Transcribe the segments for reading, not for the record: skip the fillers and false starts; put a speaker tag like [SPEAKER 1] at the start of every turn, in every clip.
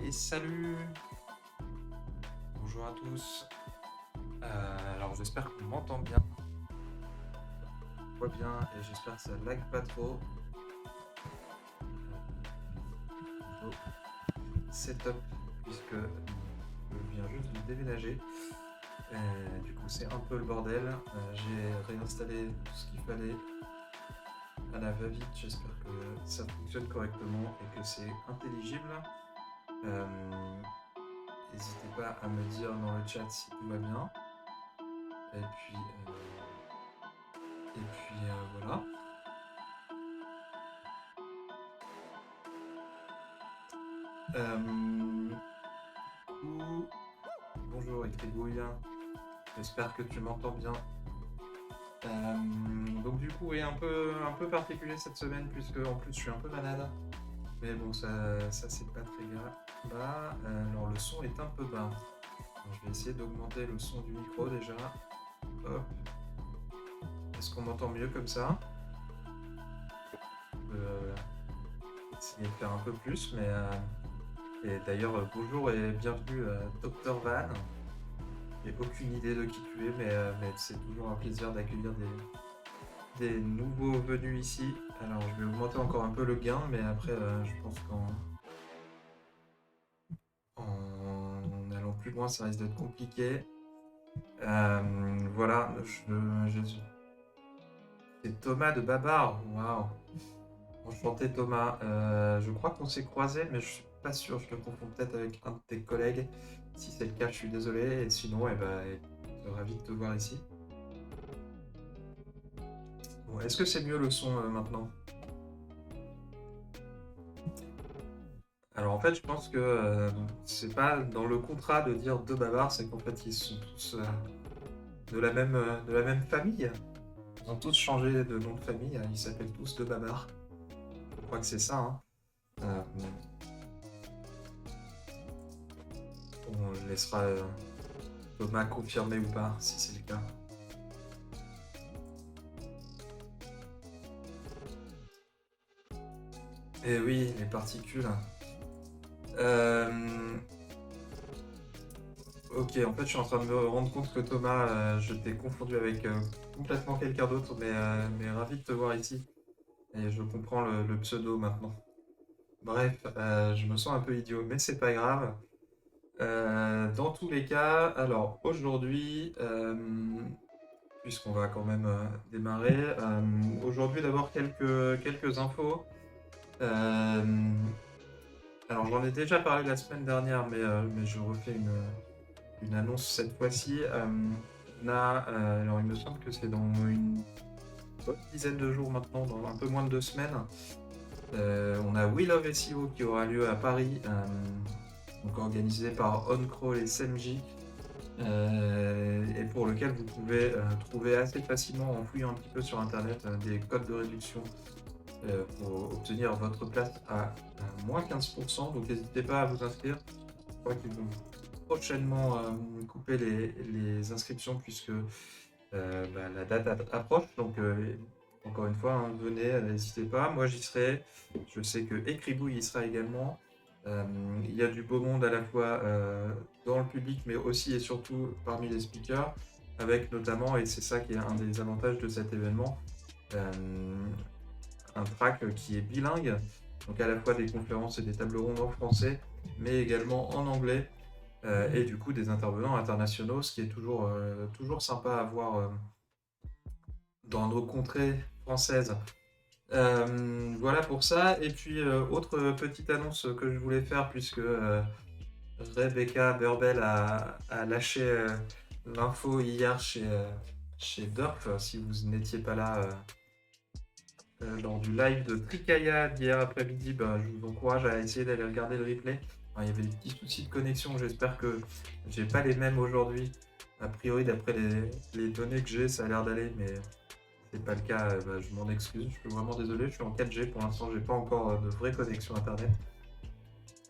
[SPEAKER 1] Et salut! Bonjour à tous. Alors j'espère qu'on m'entend bien, voit bien et j'espère que ça lag pas trop. Niveau setup puisque je viens juste de déménager. Du coup c'est un peu le bordel. J'ai réinstallé tout ce qu'il fallait à la va-vite. J'espère que ça fonctionne correctement et que c'est intelligible. Euh, N'hésitez pas à me dire dans le chat si tout va bien. Et puis, voilà. Bonjour Etribouille, j'espère que tu m'entends bien. Donc du coup, oui, un peu particulier cette semaine puisque en plus je suis un peu malade. Mais bon, ça c'est pas très grave. Alors le son est un peu bas. Alors, je vais essayer d'augmenter le son du micro déjà. Hop. Est-ce qu'on m'entend mieux comme ça? Essayer de faire un peu plus, mais et d'ailleurs bonjour et bienvenue Dr Van. J'ai aucune idée de qui tu es, mais c'est toujours un plaisir d'accueillir des nouveaux venus ici. Alors je vais augmenter encore un peu le gain, mais après je pense qu'en allant plus loin, ça risque d'être compliqué. Voilà, c'est Thomas de Babar. Waouh. Enchanté Thomas. Je crois qu'on s'est croisés, mais je suis pas sûr. Je te confonds peut-être avec un de tes collègues. Si c'est le cas, je suis désolé. Et sinon, ravi de te voir ici. Bon, est-ce que c'est mieux le son maintenant? Alors en fait, je pense que c'est pas dans le contrat de dire deux bavards, c'est qu'en fait ils sont tous de la même famille. Ils ont tous changé de nom de famille, ils s'appellent tous deux bavards. Je crois que c'est ça. Hein. Euh, on laissera Thomas confirmer ou pas, si c'est le cas. Et oui, les particules. Euh, Ok, en fait, je suis en train de me rendre compte que Thomas, je t'ai confondu avec complètement quelqu'un d'autre, mais ravi de te voir ici. Et je comprends le pseudo maintenant. Bref, je me sens un peu idiot, mais c'est pas grave. Dans tous les cas, alors aujourd'hui, puisqu'on va quand même démarrer, aujourd'hui d'abord quelques infos. Euh, alors j'en ai déjà parlé la semaine dernière, mais je refais une annonce cette fois-ci. Alors il me semble que c'est dans une bonne dizaine de jours maintenant, dans un peu moins de 2 semaines. On a We Love SEO qui aura lieu à Paris, donc organisé par OnCrawl et SEMJ, et pour lequel vous pouvez trouver assez facilement en fouillant un petit peu sur internet des codes de réduction pour obtenir votre place à moins 15%. Donc n'hésitez pas à vous inscrire. Je crois qu'ils vont prochainement couper les inscriptions puisque la date approche. Donc encore une fois, hein, venez, n'hésitez pas. Moi j'y serai. Je sais que Écribouille y sera également. Il y a du beau monde à la fois dans le public, mais aussi et surtout parmi les speakers, avec notamment, et c'est ça qui est un des avantages de cet événement, euh, un track qui est bilingue, donc à la fois des conférences et des tables rondes en français, mais également en anglais, et du coup des intervenants internationaux, ce qui est toujours sympa à voir dans nos contrées françaises. Voilà pour ça. Et puis, autre petite annonce que je voulais faire, puisque Rebecca Burbel a lâché l'info hier chez Durf. Si vous n'étiez pas là lors du live de Trikaya d'hier après-midi, je vous encourage à essayer d'aller regarder le replay. Il y avait des petits soucis de connexion. J'espère que j'ai pas les mêmes aujourd'hui. A priori, d'après les données que j'ai, ça a l'air d'aller, mais c'est pas le cas, je m'en excuse, je suis vraiment désolé, je suis en 4G pour l'instant, j'ai pas encore de vraie connexion internet.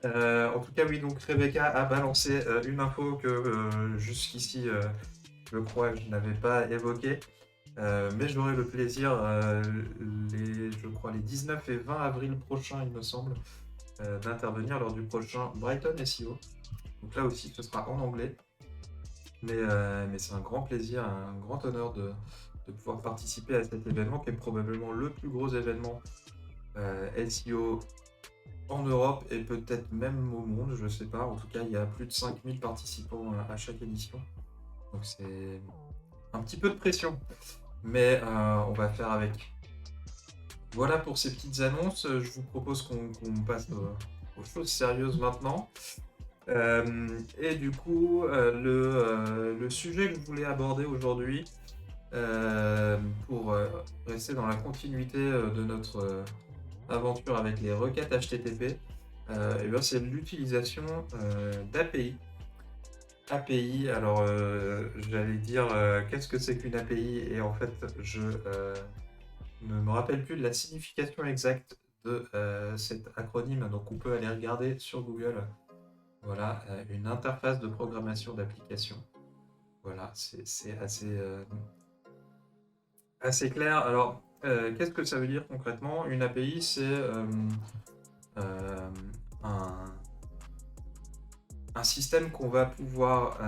[SPEAKER 1] En tout cas, oui, donc Rebecca a balancé une info que jusqu'ici, je crois que je n'avais pas évoquée. Mais j'aurai le plaisir, je crois les 19 et 20 avril prochains, il me semble, d'intervenir lors du prochain Brighton SEO. Donc là aussi, ce sera en anglais. Mais c'est un grand plaisir, un grand honneur de pouvoir participer à cet événement qui est probablement le plus gros événement SEO en Europe et peut-être même au monde, je ne sais pas. En tout cas, il y a plus de 5000 participants à chaque édition. Donc c'est un petit peu de pression, mais on va faire avec. Voilà pour ces petites annonces. Je vous propose qu'on passe aux choses sérieuses maintenant. Et du coup, le sujet que je voulais aborder aujourd'hui, pour rester dans la continuité de notre aventure avec les requêtes HTTP, et bien c'est l'utilisation d'API. API, alors j'allais dire qu'est-ce que c'est qu'une API, et en fait je ne me rappelle plus de la signification exacte de cet acronyme, donc on peut aller regarder sur Google. Voilà, une interface de programmation d'application. Voilà, c'est assez clair. Alors, qu'est-ce que ça veut dire concrètement? Une API, c'est un système qu'on va pouvoir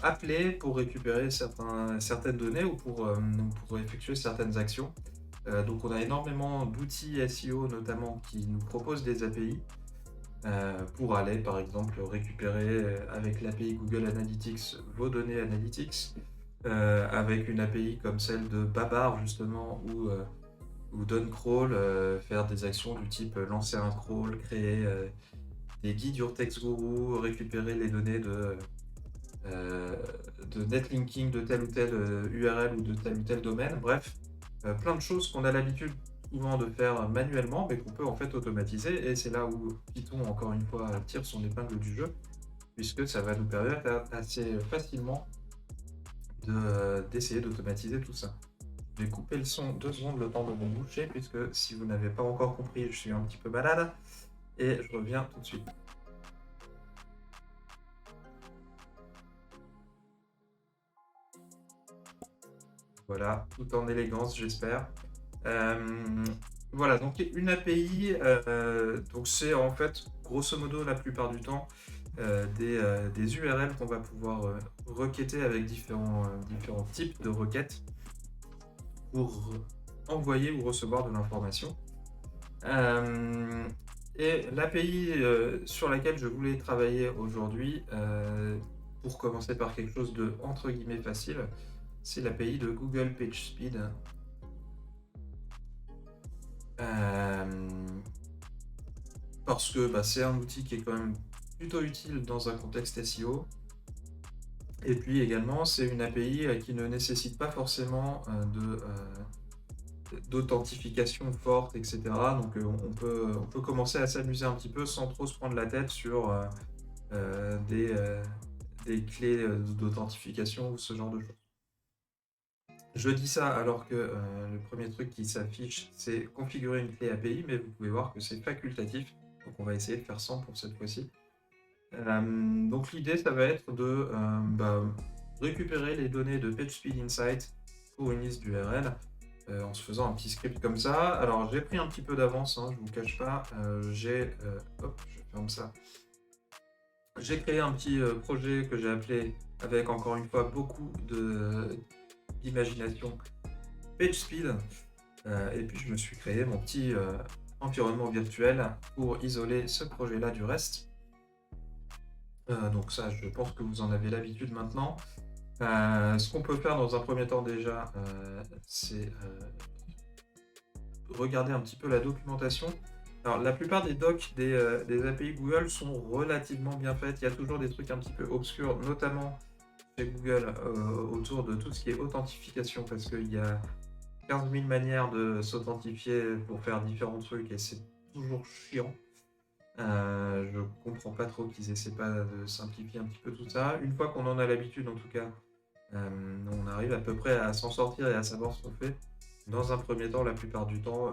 [SPEAKER 1] appeler pour récupérer certaines données ou pour effectuer certaines actions. Donc, on a énormément d'outils SEO notamment qui nous proposent des API. Pour aller par exemple récupérer avec l'API Google Analytics vos données Analytics, avec une API comme celle de Babar justement ou d'Uncrawl, faire des actions du type lancer un crawl, créer des guides Urtext Guru, récupérer les données de netlinking de tel ou tel URL ou de tel ou tel domaine, bref, plein de choses qu'on a l'habitude souvent de faire manuellement, mais qu'on peut en fait automatiser, et c'est là où Python, encore une fois, tire son épingle du jeu, puisque ça va nous permettre assez facilement d'essayer d'automatiser tout ça. Je vais couper le son 2 secondes, le temps de me boucher, puisque si vous n'avez pas encore compris, je suis un petit peu malade, et je reviens tout de suite. Voilà, tout en élégance, j'espère. Voilà, donc une API, donc c'est en fait, grosso modo, la plupart du temps, des URL qu'on va pouvoir requêter avec différents types de requêtes pour envoyer ou recevoir de l'information. Et l'API sur laquelle je voulais travailler aujourd'hui, pour commencer par quelque chose de entre guillemets facile, c'est l'API de Google PageSpeed. Parce que c'est un outil qui est quand même plutôt utile dans un contexte SEO. Et puis également, c'est une API qui ne nécessite pas forcément d'authentification forte, etc. Donc on peut commencer à s'amuser un petit peu sans trop se prendre la tête sur des clés d'authentification ou ce genre de choses. Je dis ça alors que le premier truc qui s'affiche, c'est configurer une clé API, mais vous pouvez voir que c'est facultatif. Donc on va essayer de faire 100 pour cette fois-ci. Donc l'idée, ça va être de récupérer les données de PageSpeed Insight pour une liste d'URL en se faisant un petit script comme ça. Alors j'ai pris un petit peu d'avance, je vous cache pas. Je ferme ça. J'ai créé un petit projet que j'ai appelé, avec encore une fois beaucoup d'imagination, PageSpeed. Et puis je me suis créé mon petit environnement virtuel pour isoler ce projet-là du reste. Donc ça, je pense que vous en avez l'habitude maintenant. Ce qu'on peut faire dans un premier temps déjà, c'est regarder un petit peu la documentation. Alors la plupart des docs des API Google sont relativement bien faites. Il y a toujours des trucs un petit peu obscurs, notamment chez Google, autour de tout ce qui est authentification, parce qu'il y a 15 000 manières de s'authentifier pour faire différents trucs, et c'est toujours chiant. Je comprends pas trop qu'ils essaient pas de simplifier un petit peu tout ça. Une fois qu'on en a l'habitude, en tout cas, on arrive à peu près à s'en sortir et à savoir ce qu'on fait. Dans un premier temps, la plupart du temps,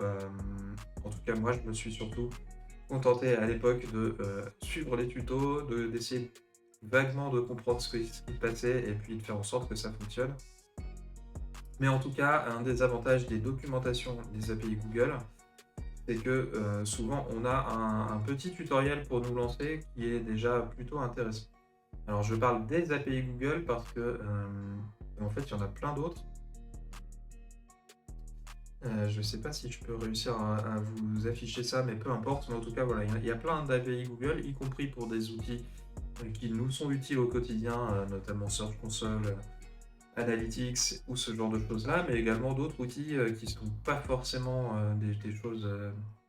[SPEAKER 1] en tout cas moi, je me suis surtout contenté à l'époque de suivre les tutos, d'essayer vaguement de comprendre ce qui se passait et puis de faire en sorte que ça fonctionne. Mais en tout cas, un des avantages des documentations des API Google, c'est que souvent on a un petit tutoriel pour nous lancer qui est déjà plutôt intéressant. Alors je parle des API Google parce que en fait il y en a plein d'autres. Je ne sais pas si je peux réussir à vous afficher ça, mais peu importe. Mais en tout cas, voilà, il y a plein d'API Google, y compris pour des outils qui nous sont utiles au quotidien, notamment Search Console, Analytics ou ce genre de choses-là, mais également d'autres outils qui ne sont pas forcément des choses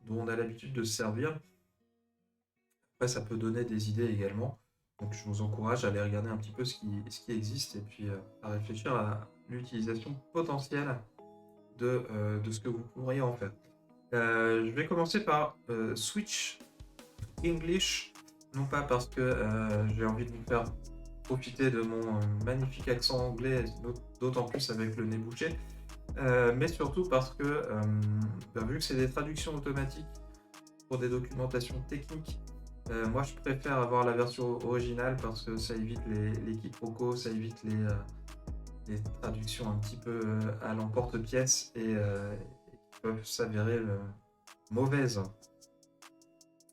[SPEAKER 1] dont on a l'habitude de se servir. Après, ça peut donner des idées également. Donc, je vous encourage à aller regarder un petit peu ce qui existe et puis à réfléchir à l'utilisation potentielle de ce que vous pourriez en faire. Je vais commencer par Switch English, non pas parce que j'ai envie de vous faire profiter de mon magnifique accent anglais, d'autant plus avec le nez bouché, mais surtout parce que, vu que c'est des traductions automatiques pour des documentations techniques, moi je préfère avoir la version originale parce que ça évite les quiproquos, ça évite les traductions un petit peu à l'emporte-pièce et qui peuvent s'avérer mauvaises.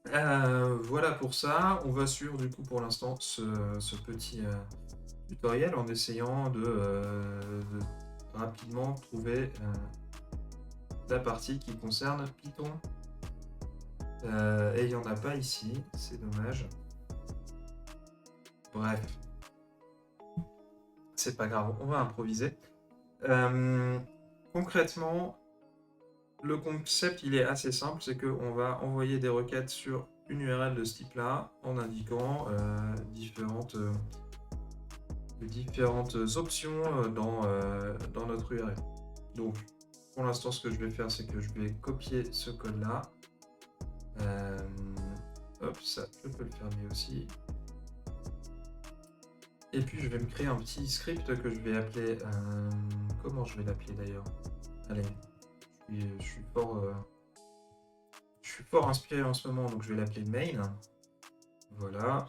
[SPEAKER 1] Voilà pour ça. On va suivre du coup pour l'instant ce petit tutoriel en essayant de rapidement trouver la partie qui concerne Python. Et il n'y en a pas ici, c'est dommage. Bref, c'est pas grave, on va improviser. Concrètement, le concept il est assez simple, c'est qu'on va envoyer des requêtes sur une URL de ce type-là en indiquant différentes options dans notre URL. Donc, pour l'instant, ce que je vais faire, c'est que je vais copier ce code-là. Hop, ça, je peux le fermer aussi. Et puis, je vais me créer un petit script que je vais appeler... comment je vais l'appeler d'ailleurs? Allez, je suis fort inspiré en ce moment, donc je vais l'appeler main. Voilà.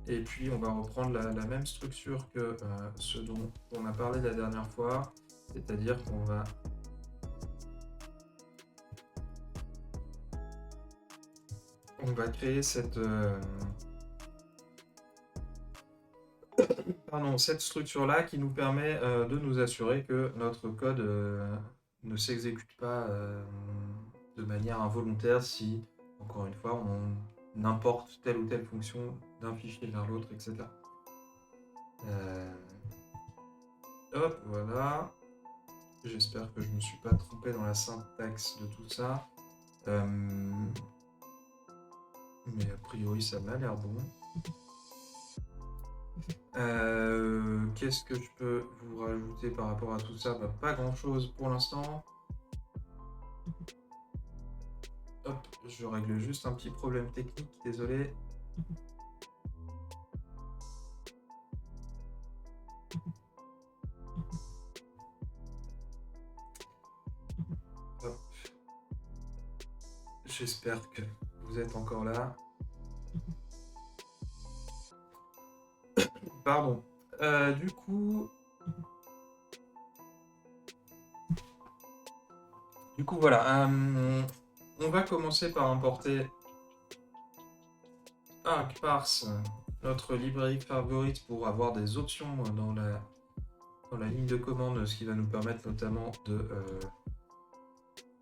[SPEAKER 1] Et puis, on va reprendre la même structure que ce dont on a parlé la dernière fois, c'est-à-dire qu'on va créer cette structure-là qui nous permet de nous assurer que notre code ne s'exécute pas de manière involontaire si, encore une fois, on importe telle ou telle fonction d'un fichier vers l'autre, etc. Hop, voilà. J'espère que je ne me suis pas trompé dans la syntaxe de tout ça. Mais a priori, ça m'a l'air bon. Qu'est-ce que je peux vous rajouter par rapport à tout ça? Pas grand-chose pour l'instant. Hop, je règle juste un petit problème technique, désolé. Hop. J'espère que vous êtes encore là. Pardon. Du coup, voilà. On va commencer par importer Arcparse, notre librairie favorite, pour avoir des options dans la ligne de commande, ce qui va nous permettre notamment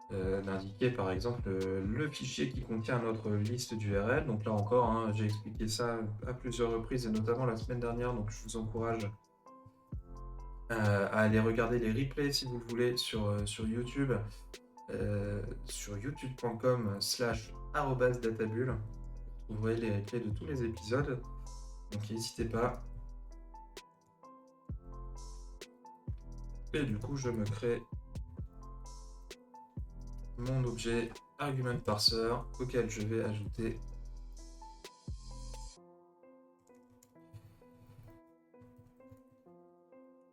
[SPEAKER 1] d'indiquer par exemple le fichier qui contient notre liste d'URL. Donc là encore, hein, j'ai expliqué ça à plusieurs reprises et notamment la semaine dernière, donc je vous encourage à aller regarder les replays si vous le voulez sur YouTube, sur youtube.com/@databule. Vous trouverez les replays de tous les épisodes, donc n'hésitez pas. Et du coup, je me crée mon objet argument parser auquel je vais ajouter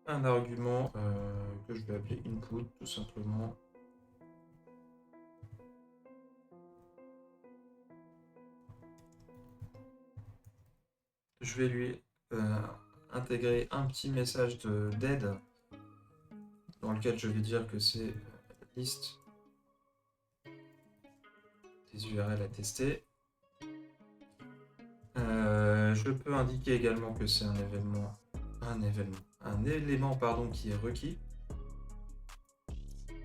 [SPEAKER 1] un argument que je vais appeler input tout simplement. Je vais lui intégrer un petit message d'aide dans lequel je vais dire que c'est liste des URL à tester. Je peux indiquer également que c'est un élément pardon, qui est requis,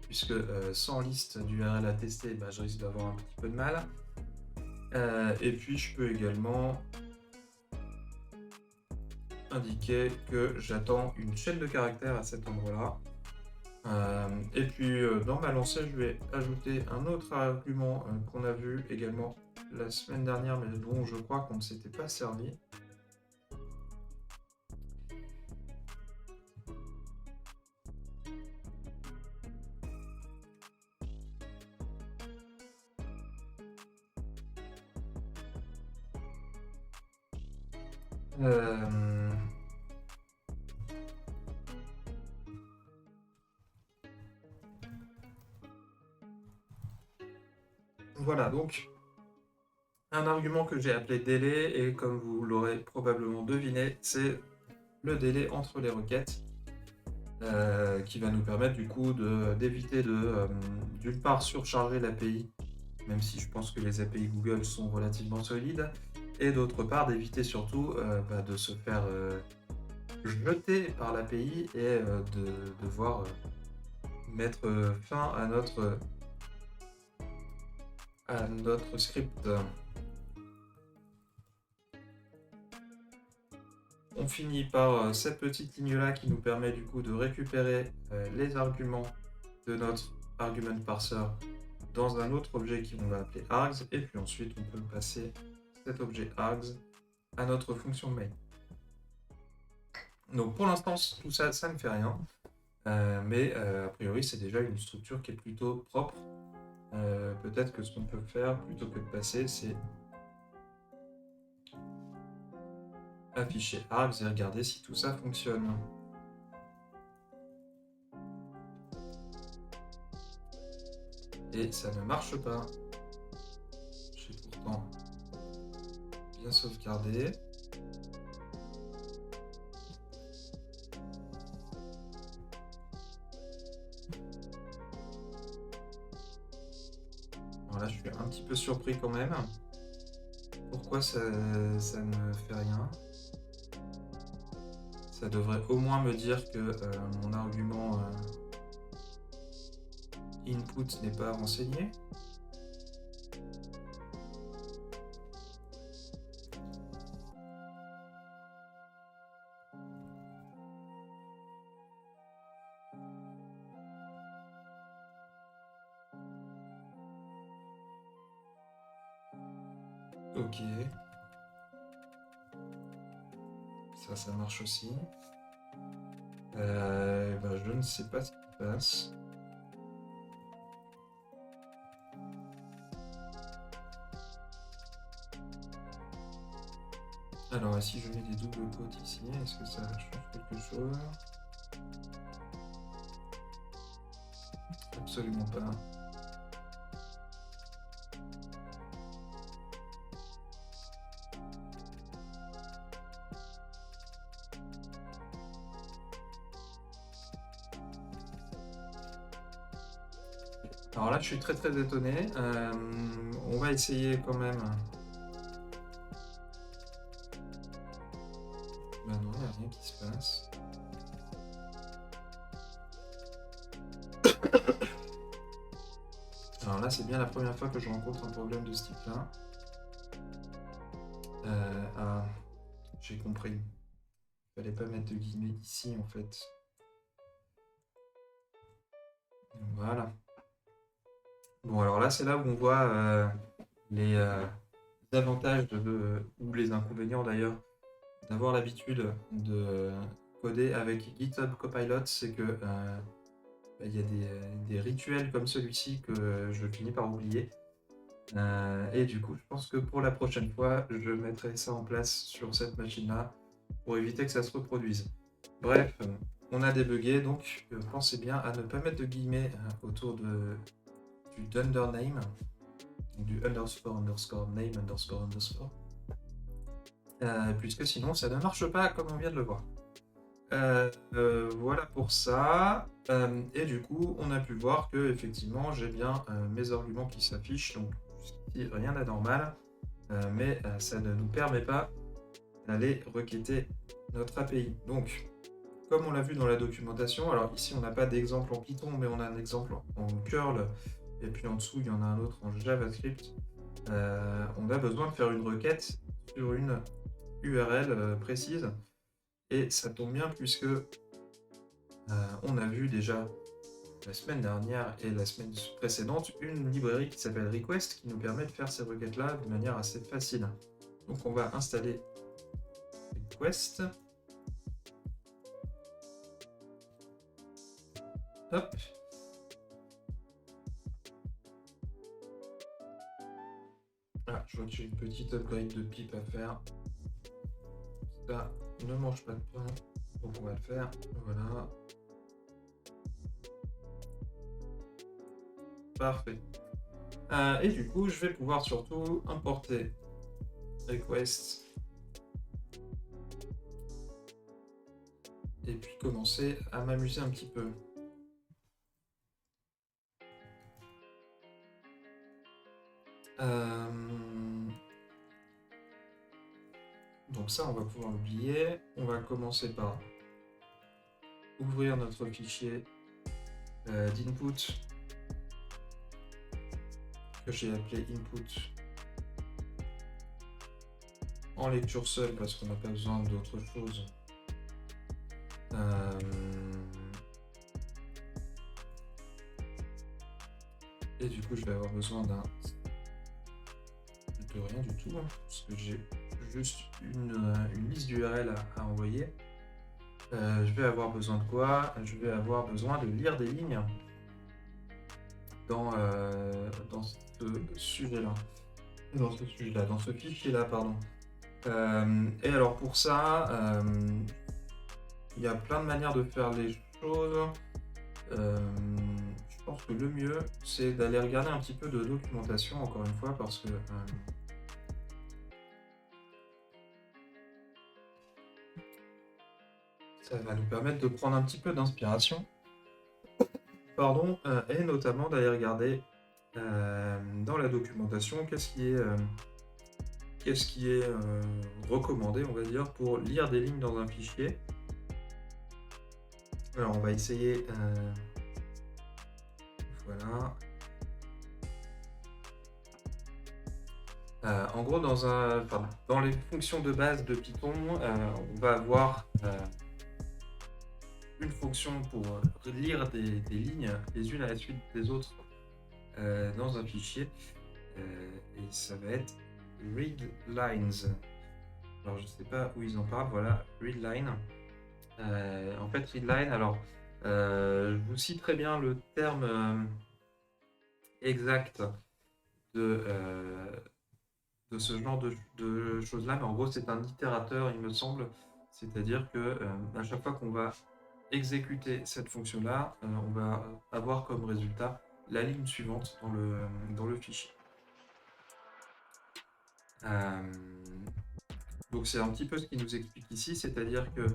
[SPEAKER 1] puisque sans liste d'URL à tester, bah, je risque d'avoir un petit peu de mal. Et puis je peux également indiquer que j'attends une chaîne de caractères à cet endroit-là. Et puis dans ma lancée, je vais ajouter un autre argument qu'on a vu également la semaine dernière, mais dont je crois qu'on ne s'était pas servi. Voilà, donc un argument que j'ai appelé délai, et comme vous l'aurez probablement deviné, c'est le délai entre les requêtes, qui va nous permettre du coup d'éviter d'une part surcharger l'API, même si je pense que les API Google sont relativement solides, et d'autre part d'éviter surtout de se faire jeter par l'API et de devoir mettre fin à notre script. On finit par cette petite ligne-là qui nous permet du coup de récupérer les arguments de notre argument parser dans un autre objet qu'on va appeler args, et puis ensuite on peut passer cet objet args à notre fonction main. Donc pour l'instant tout ça, ça ne fait rien, mais a priori c'est déjà une structure qui est plutôt propre. Peut-être que ce qu'on peut faire plutôt que de passer, c'est afficher args et regarder si tout ça fonctionne. Et ça ne marche pas. J'ai pourtant bien sauvegardé. Alors là, je suis un petit peu surpris quand même. Pourquoi ça ne fait rien? Ça devrait au moins me dire que mon argument input n'est pas renseigné. Ok. Ça marche aussi. Je ne sais pas ce qui se passe. Alors, si je mets des doubles quotes ici, est-ce que ça change quelque chose? Absolument pas. Alors là, je suis très étonné. On va essayer quand même. Bah non, il n'y a rien qui se passe. Alors là, c'est bien la première fois que je rencontre un problème de ce type-là. J'ai compris. Il fallait pas mettre de guillemets ici, en fait. Voilà. Bon, alors là, c'est là où on voit les avantages ou les inconvénients d'ailleurs d'avoir l'habitude de coder avec GitHub Copilot. C'est que il y a des rituels comme celui-ci que je finis par oublier. Et du coup, je pense que pour la prochaine fois, je mettrai ça en place sur cette machine-là pour éviter que ça se reproduise. Bref, on a débugué, donc pensez bien à ne pas mettre de guillemets autour du undername, du underscore, name, underscore, puisque sinon ça ne marche pas comme on vient de le voir. Voilà pour ça. Et du coup, on a pu voir que effectivement, j'ai bien mes arguments qui s'affichent, donc jusqu'ici, rien d'anormal. Mais ça ne nous permet pas d'aller requêter notre API. Donc, comme on l'a vu dans la documentation, alors ici on n'a pas d'exemple en Python, mais on a un exemple en curl, et puis en dessous il y en a un autre en JavaScript. On a besoin de faire une requête sur une URL précise, et ça tombe bien puisque on a vu déjà la semaine dernière et la semaine précédente une librairie qui s'appelle Request qui nous permet de faire ces requêtes-là de manière assez facile. Donc on va installer Request. Hop. Ah, je vois que j'ai une petite upgrade de pipe à faire. Ça ne mange pas de pain, donc on va le faire. Voilà. Parfait. Et du coup, je vais pouvoir surtout importer request et puis commencer à m'amuser un petit peu. Donc ça, on va pouvoir l'oublier. On va commencer par ouvrir notre fichier d'input que j'ai appelé input en lecture seule parce qu'on n'a pas besoin d'autre chose. Et du coup, je vais avoir besoin de rien du tout, hein, parce que j'ai juste une liste d'URL à envoyer. Je vais avoir besoin de quoi? Je vais avoir besoin de lire des lignes dans ce sujet-là. Dans ce fichier-là, pardon. Et alors pour ça, il y a plein de manières de faire les choses. Je pense que le mieux, c'est d'aller regarder un petit peu de documentation, encore une fois, parce que ça va nous permettre de prendre un petit peu d'inspiration. Pardon, et notamment d'aller regarder dans la documentation qu'est-ce qui est recommandé, on va dire, pour lire des lignes dans un fichier. Alors on va essayer. Voilà. En gros, dans les fonctions de base de Python, on va avoir une fonction pour lire des lignes les unes à la suite des autres dans un fichier. Et ça va être readlines. Alors je sais pas où ils en parlent, voilà, readline. En fait, readline, alors je vous cite très bien le terme exact de ce genre de choses-là, mais en gros c'est un itérateur, il me semble, c'est-à-dire que à chaque fois qu'on va exécuter cette fonction-là, on va avoir comme résultat la ligne suivante dans le fichier. Donc c'est un petit peu ce qu'il nous explique ici, c'est-à-dire que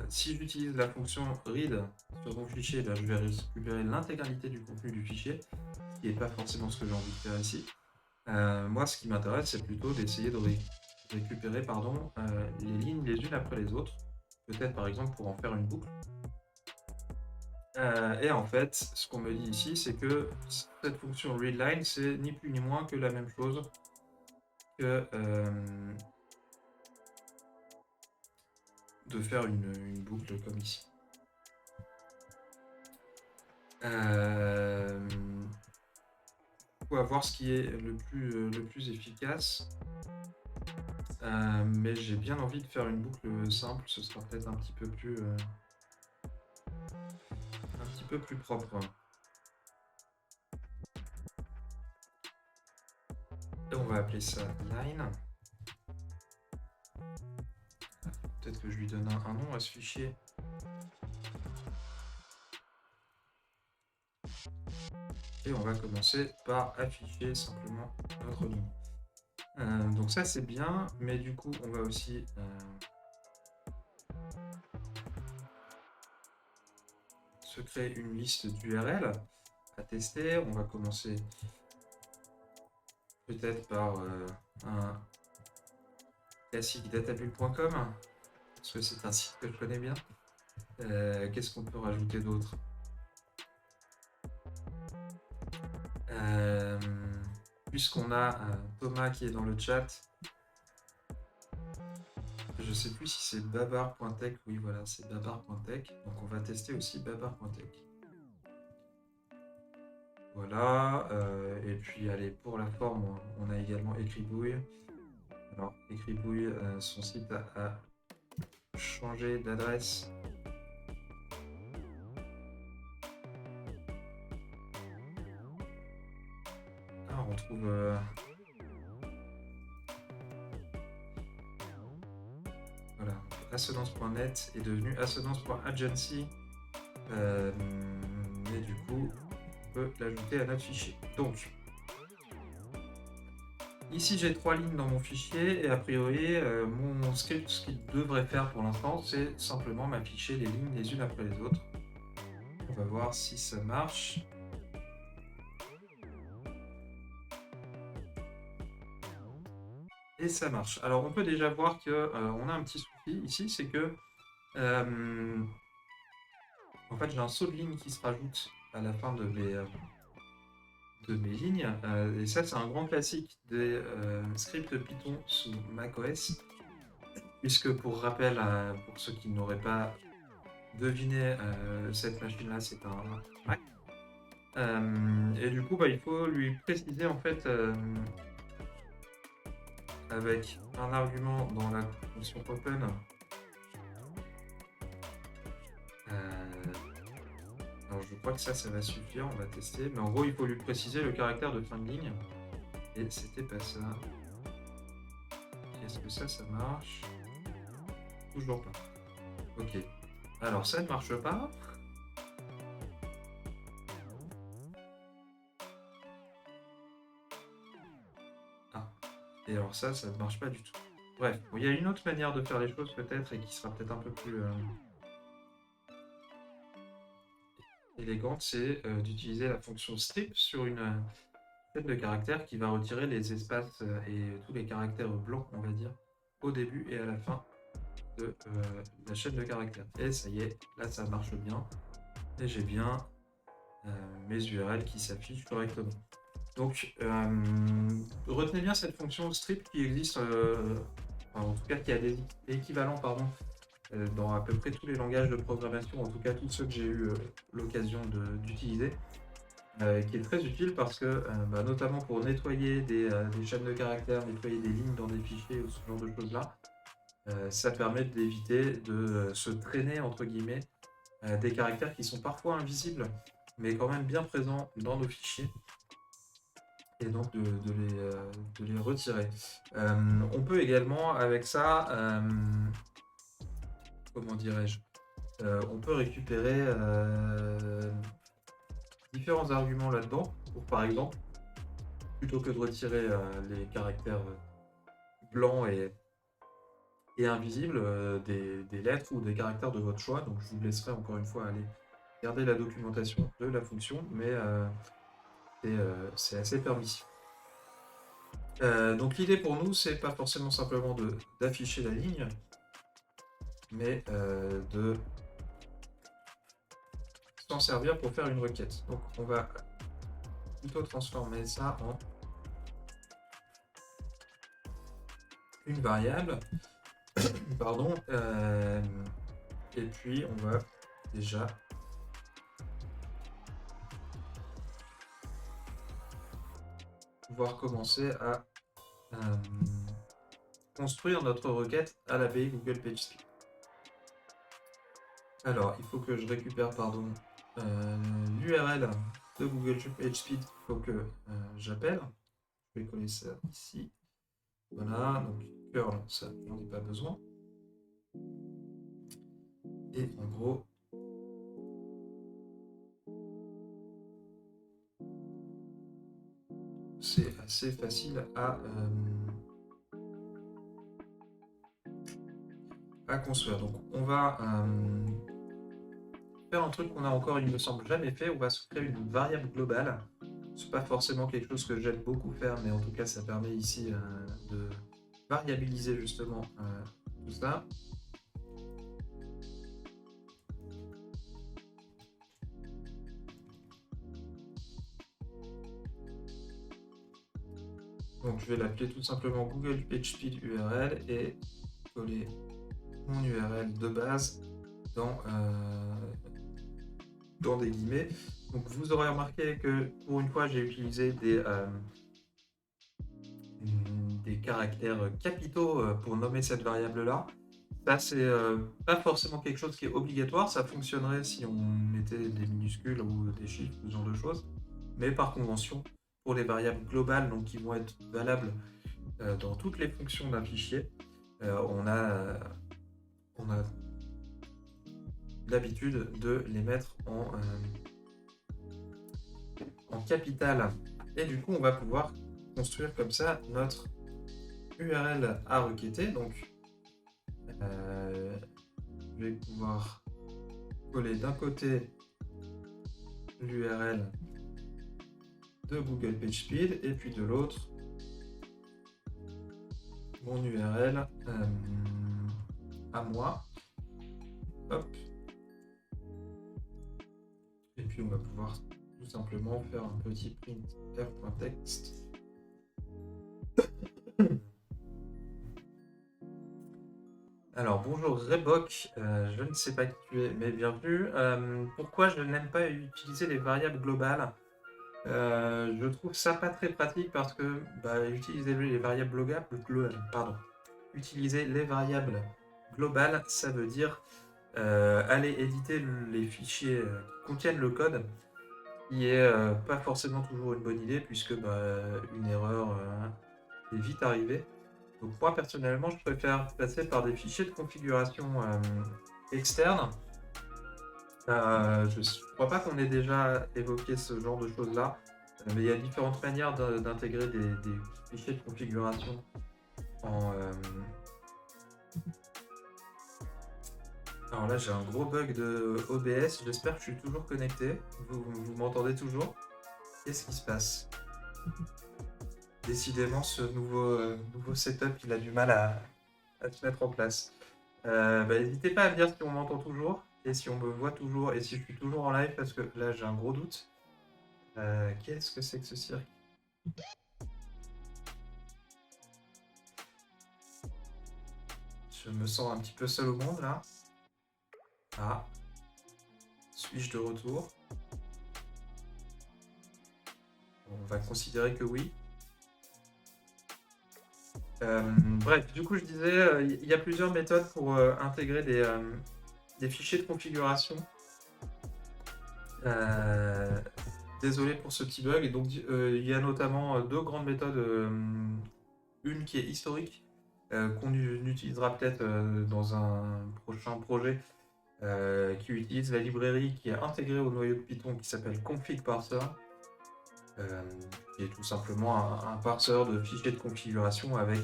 [SPEAKER 1] si j'utilise la fonction read sur mon fichier, là, je vais récupérer l'intégralité du contenu du fichier, ce qui n'est pas forcément ce que j'ai envie de faire ici. Moi, ce qui m'intéresse, c'est plutôt d'essayer de récupérer les lignes les unes après les autres, peut-être par exemple pour en faire une boucle. Et en fait, ce qu'on me dit ici, c'est que cette fonction readline, c'est ni plus ni moins que la même chose que de faire une boucle comme ici. On va voir ce qui est le plus efficace. Mais j'ai bien envie de faire une boucle simple, ce sera peut-être un petit peu plus propre. Et on va appeler ça line. Peut-être que je lui donne un nom à ce fichier. Et on va commencer par afficher simplement notre nom. Donc ça c'est bien, mais du coup on va aussi se crée une liste d'URL à tester. On va commencer peut-être par un classique databulle.com, parce que c'est un site que je connais bien. Qu'est-ce qu'on peut rajouter d'autre? Puisqu'on a Thomas qui est dans le chat, je sais plus si c'est babar.tech. Oui, voilà, c'est babar.tech. Donc on va tester aussi babar.tech. Voilà. Et puis allez, pour la forme, on a également Écribouille. Alors Écribouille, son site a changé d'adresse. Ah, on trouve voilà, assonance.net est devenu assonance.agency. Mais du coup, on peut l'ajouter à notre fichier. Donc, ici j'ai 3 lignes dans mon fichier et a priori, mon script, ce qu'il devrait faire pour l'instant, c'est simplement m'afficher les lignes les unes après les autres. On va voir si ça marche. Et ça marche. Alors on peut déjà voir que on a un petit souci ici, c'est que en fait j'ai un saut de ligne qui se rajoute à la fin de mes lignes. Et ça c'est un grand classique des scripts Python sous macOS. Puisque pour rappel, pour ceux qui n'auraient pas deviné, cette machine-là c'est un Mac. Et du coup il faut lui préciser en fait avec un argument dans la fonction open. Alors je crois que ça va suffire, on va tester. Mais en gros, il faut lui préciser le caractère de fin de ligne. Et c'était pas ça. Est-ce que ça marche? Toujours pas. Ok. Alors ça ne marche pas. Ah. Et alors ça ne marche pas du tout. Bref, il y a une autre manière de faire les choses peut-être et qui sera peut-être un peu plus élégante, c'est d'utiliser la fonction strip sur une chaîne de caractères qui va retirer les espaces et tous les caractères blancs, on va dire, au début et à la fin de la chaîne de caractères. Et ça y est, là ça marche bien. Et j'ai bien mes URL qui s'affichent correctement. Donc, retenez bien cette fonction strip qui existe, en tout cas qui a des équivalents, pardon, dans à peu près tous les langages de programmation, en tout cas tous ceux que j'ai eu l'occasion d'utiliser, qui est très utile parce que, notamment pour nettoyer des chaînes de caractères, nettoyer des lignes dans des fichiers ou ce genre de choses-là, ça permet d'éviter de se traîner, entre guillemets, des caractères qui sont parfois invisibles, mais quand même bien présents dans nos fichiers, et donc de les retirer. On peut également, avec ça, comment dirais-je, on peut récupérer différents arguments là-dedans, pour par exemple, plutôt que de retirer les caractères blancs et invisibles, des lettres ou des caractères de votre choix. Donc je vous laisserai encore une fois aller regarder la documentation de la fonction, mais c'est assez permissif. Donc l'idée pour nous, c'est pas forcément simplement d'afficher la ligne, mais de s'en servir pour faire une requête. Donc on va plutôt transformer ça en une variable. Pardon. Et puis on va déjà pouvoir commencer à construire notre requête à l'API Google PageSpeed. Alors, il faut que je récupère l'URL de Google PageSpeed qu'il faut que j'appelle. Je vais coller ça ici. Voilà, donc curl, ça, j'en ai pas besoin. Et en gros, c'est assez facile à construire. Donc on va faire un truc qu'on a encore, il me semble, jamais fait. On va se créer une variable globale. C'est pas forcément quelque chose que j'aime beaucoup faire, mais en tout cas, ça permet ici de variabiliser justement tout ça. Donc je vais l'appeler tout simplement Google PageSpeed URL et coller mon URL de base dans des guillemets. Donc vous aurez remarqué que pour une fois j'ai utilisé des caractères capitaux pour nommer cette variable là. Ça c'est pas forcément quelque chose qui est obligatoire, ça fonctionnerait si on mettait des minuscules ou des chiffres, ce genre de choses, mais par convention pour les variables globales, donc qui vont être valables dans toutes les fonctions d'un fichier, on a l'habitude de les mettre en capital. Et du coup, on va pouvoir construire comme ça notre URL à requêter. Donc, je vais pouvoir coller d'un côté l'URL de Google PageSpeed et puis de l'autre mon URL à moi. Hop. Et puis on va pouvoir tout simplement faire un petit print f.text. Alors bonjour Rebok, je ne sais pas qui tu es, mais bienvenue. Pourquoi je n'aime pas utiliser les variables globales? Je trouve ça pas très pratique parce que utiliser les variables globales, ça veut dire aller éditer les fichiers qui contiennent le code, qui est pas forcément toujours une bonne idée puisque une erreur est vite arrivée. Donc moi personnellement je préfère passer par des fichiers de configuration externes. Je ne crois pas qu'on ait déjà évoqué ce genre de choses là, mais il y a différentes manières d'intégrer des fichiers de configuration en... Alors là j'ai un gros bug de OBS, j'espère que je suis toujours connecté. Vous m'entendez toujours? Qu'est-ce qui se passe? Décidément ce nouveau setup il a du mal à se mettre en place. N'hésitez pas à me dire si on m'entend toujours et si on me voit toujours et si je suis toujours en live parce que là j'ai un gros doute. Qu'est-ce que c'est que ce cirque? Je me sens un petit peu seul au monde là. Ah. Suis-je de retour? On va considérer que oui. Bref, du coup je disais, il y a plusieurs méthodes pour intégrer des fichiers de configuration. Désolé pour ce petit bug. Et donc il y a notamment deux grandes méthodes. Une qui est historique, qu'on utilisera peut-être dans un prochain projet, qui utilise la librairie qui est intégrée au noyau de Python qui s'appelle config parser, qui est tout simplement un parseur de fichiers de configuration avec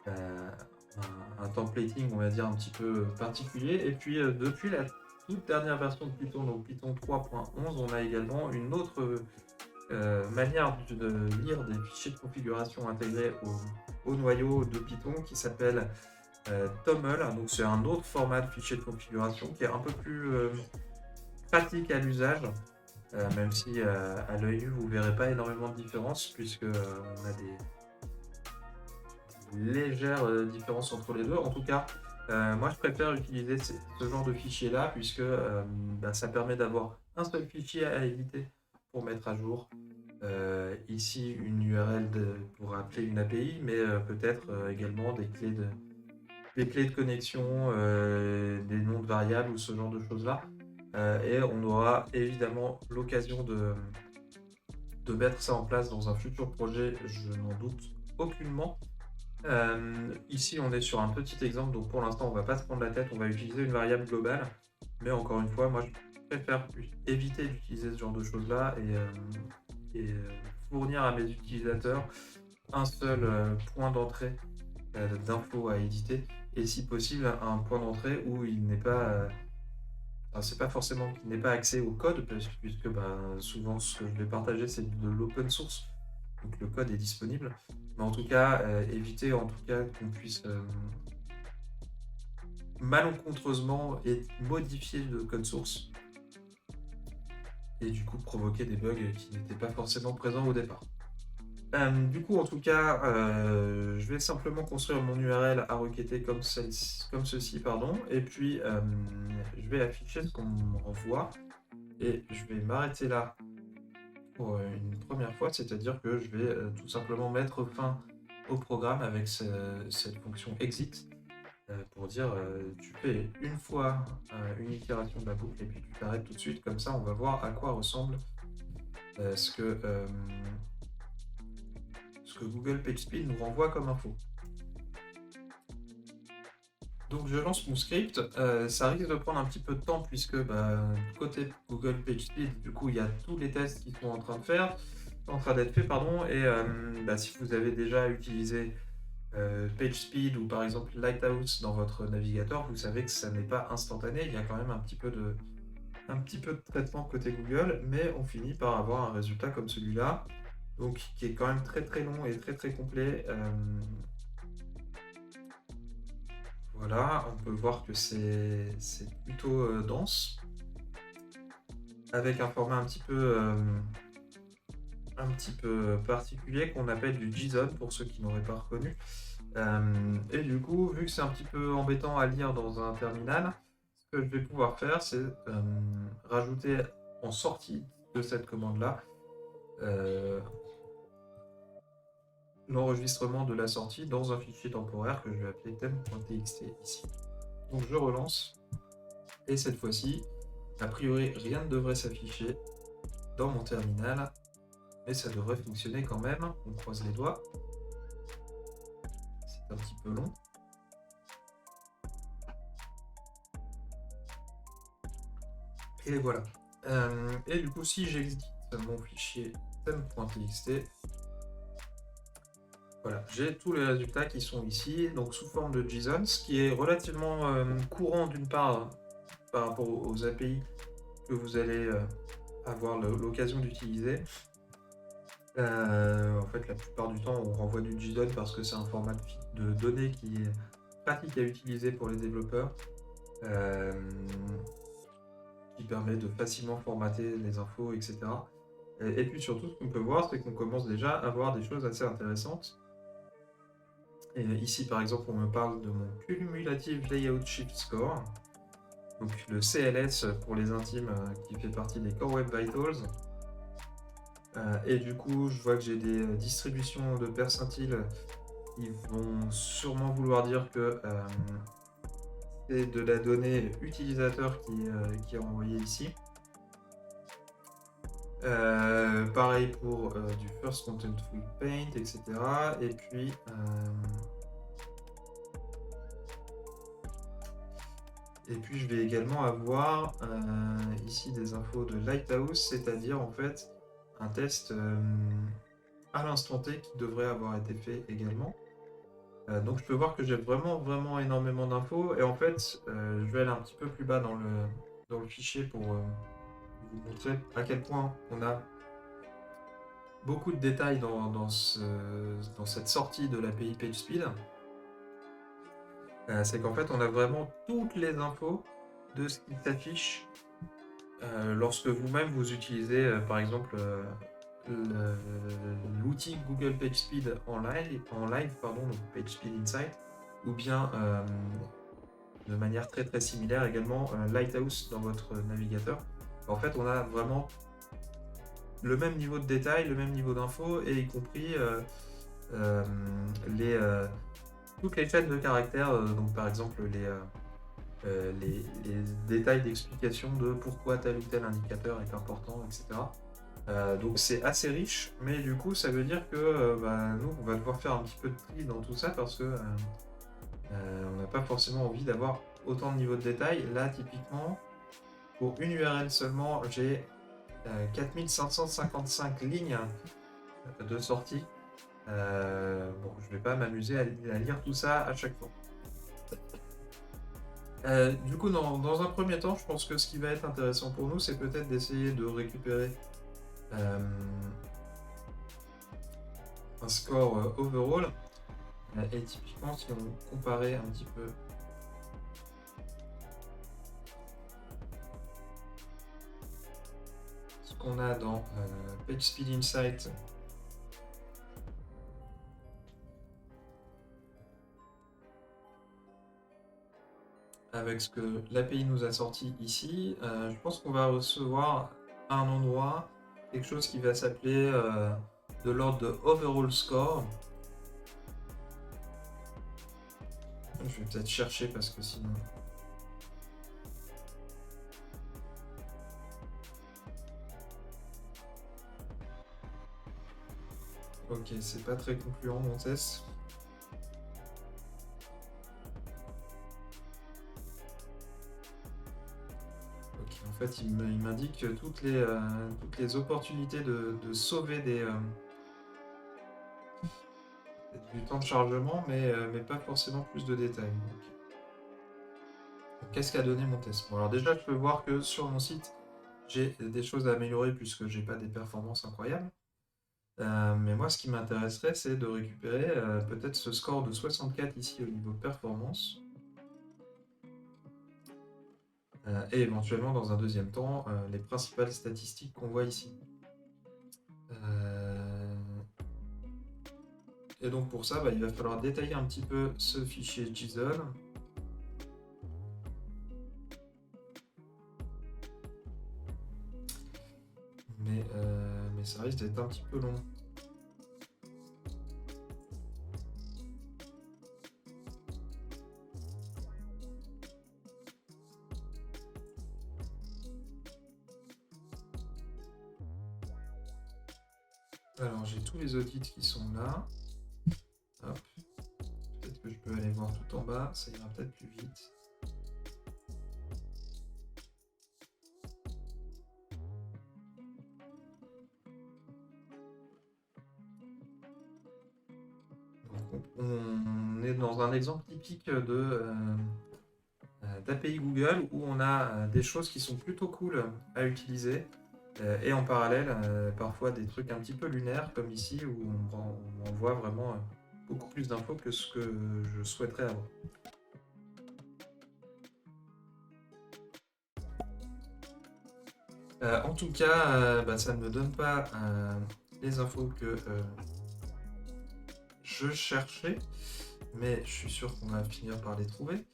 [SPEAKER 1] un templating, on va dire, un petit peu particulier. Et puis depuis la toute dernière version de Python, donc Python 3.11, on a également une autre manière de lire des fichiers de configuration intégrés au noyau de Python qui s'appelle TOML. Donc c'est un autre format de fichier de configuration qui est un peu plus pratique à l'usage, même si à l'œil nu vous verrez pas énormément de différence puisque on a des légères différences entre les deux. En tout cas, moi je préfère utiliser ce genre de fichier là puisque ça permet d'avoir un seul fichier à éditer pour mettre à jour. Ici une URL pour appeler une API, mais peut-être également des clés de connexion, des noms de variables ou ce genre de choses là. Et on aura évidemment l'occasion de mettre ça en place dans un futur projet, je n'en doute aucunement. Ici on est sur un petit exemple, donc pour l'instant on va pas se prendre la tête, on va utiliser une variable globale, mais encore une fois moi je préfère éviter d'utiliser ce genre de choses là et fournir à mes utilisateurs un seul point d'entrée d'infos à éditer et si possible un point d'entrée où il n'est pas Alors c'est pas forcément qu'il n'ait pas accès au code, puisque ben, souvent ce que je vais partager c'est de l'open source, donc le code est disponible. Mais en tout cas, éviter en tout cas qu'on puisse malencontreusement modifier le code source et du coup provoquer des bugs qui n'étaient pas forcément présents au départ. Du coup, en tout cas, je vais simplement construire mon URL à requêter comme ceci, pardon, et puis je vais afficher ce qu'on me renvoie, et je vais m'arrêter là pour une première fois, c'est-à-dire que je vais tout simplement mettre fin au programme avec cette fonction exit, pour dire tu fais une fois une itération de la boucle et puis tu t'arrêtes tout de suite, comme ça on va voir à quoi ressemble ce que Google PageSpeed nous renvoie comme info. Donc je lance mon script, ça risque de prendre un petit peu de temps puisque côté Google PageSpeed, du coup il y a tous les tests qui sont en train d'être faits, pardon, et si vous avez déjà utilisé PageSpeed ou par exemple Lighthouse dans votre navigateur, vous savez que ça n'est pas instantané, il y a quand même un petit peu de traitement côté Google, mais on finit par avoir un résultat comme celui-là, donc qui est quand même très très long et très très complet. Voilà, on peut voir que c'est plutôt dense, avec un format un petit peu particulier qu'on appelle du JSON pour ceux qui n'auraient pas reconnu. Et du coup, vu que c'est un petit peu embêtant à lire dans un terminal, ce que je vais pouvoir faire, c'est rajouter en sortie de cette commande-là l'enregistrement de la sortie dans un fichier temporaire que je vais appeler theme.txt ici. Donc je relance, et cette fois-ci, a priori rien ne devrait s'afficher dans mon terminal, mais ça devrait fonctionner quand même. On croise les doigts. C'est un petit peu long. Et voilà. Et du coup, si j'exite mon fichier theme.txt, voilà, j'ai tous les résultats qui sont ici, donc sous forme de JSON, ce qui est relativement courant d'une part par rapport aux API que vous allez avoir l'occasion d'utiliser. En fait, la plupart du temps, on renvoie du JSON parce que c'est un format de données qui est pratique à utiliser pour les développeurs, qui permet de facilement formater les infos, etc. Et puis surtout, ce qu'on peut voir, c'est qu'on commence déjà à voir des choses assez intéressantes. Et ici, par exemple, on me parle de mon Cumulative Layout Shift Score, donc le CLS pour les intimes, qui fait partie des Core Web Vitals. Et du coup, je vois que j'ai des distributions de percentiles qui vont sûrement vouloir dire que c'est de la donnée utilisateur qui est envoyée ici. Pareil pour du First Contentful Paint, etc. Et puis je vais également avoir ici des infos de Lighthouse, c'est-à-dire en fait un test à l'instant T qui devrait avoir été fait également. Donc je peux voir que j'ai vraiment énormément d'infos, et en fait je vais aller un petit peu plus bas dans le fichier pour vous montrer à quel point on a beaucoup de détails dans cette sortie de l'API PageSpeed. C'est qu'en fait on a vraiment toutes les infos de ce qui s'affiche lorsque vous-même vous utilisez par exemple l'outil Google PageSpeed en live, donc PageSpeed Insight, ou bien de manière très similaire également Lighthouse dans votre navigateur. En fait, on a vraiment le même niveau de détail, le même niveau d'info, et y compris toutes les chaînes de caractères, donc par exemple les détails d'explication de pourquoi tel ou tel indicateur est important, etc. Donc c'est assez riche, mais du coup ça veut dire que nous on va devoir faire un petit peu de tri dans tout ça, parce que on n'a pas forcément envie d'avoir autant de niveaux de détail. Là typiquement, pour une URL seulement, j'ai 4555 lignes de sortie. Bon, je vais pas m'amuser à lire tout ça à chaque fois. Du coup, dans un premier temps, je pense que ce qui va être intéressant pour nous, c'est peut-être d'essayer de récupérer euh, un score overall. Et typiquement, si on comparait un petit peu ce qu'on a dans PageSpeed Insight avec ce que l'API nous a sorti ici, je pense qu'on va recevoir à un endroit quelque chose qui va s'appeler de l'ordre de Overall Score. Je vais peut-être chercher parce que sinon... Ok, c'est pas très concluant mon test. Ok, en fait, il m'indique toutes les opportunités de sauver du temps de chargement, mais pas forcément plus de détails. Qu'est-ce qu'a donné mon test? Bon, alors déjà, je peux voir que sur mon site, j'ai des choses à améliorer puisque j'ai pas des performances incroyables. Mais moi, ce qui m'intéresserait, c'est de récupérer peut-être ce score de 64 ici au niveau performance. Et éventuellement, dans un deuxième temps, les principales statistiques qu'on voit ici. Et donc pour ça, il va falloir détailler un petit peu ce fichier JSON. Mais ça risque d'être un petit peu long. Alors j'ai tous les audits qui sont là. Hop. Peut-être que je peux aller voir tout en bas, ça ira peut-être plus vite. Donc, on est dans un exemple typique d'API Google où on a des choses qui sont plutôt cool à utiliser. Et en parallèle, parfois des trucs un petit peu lunaires, comme ici, où on voit vraiment beaucoup plus d'infos que ce que je souhaiterais avoir. En tout cas, ça ne me donne pas les infos que je cherchais, mais je suis sûr qu'on va finir par les trouver.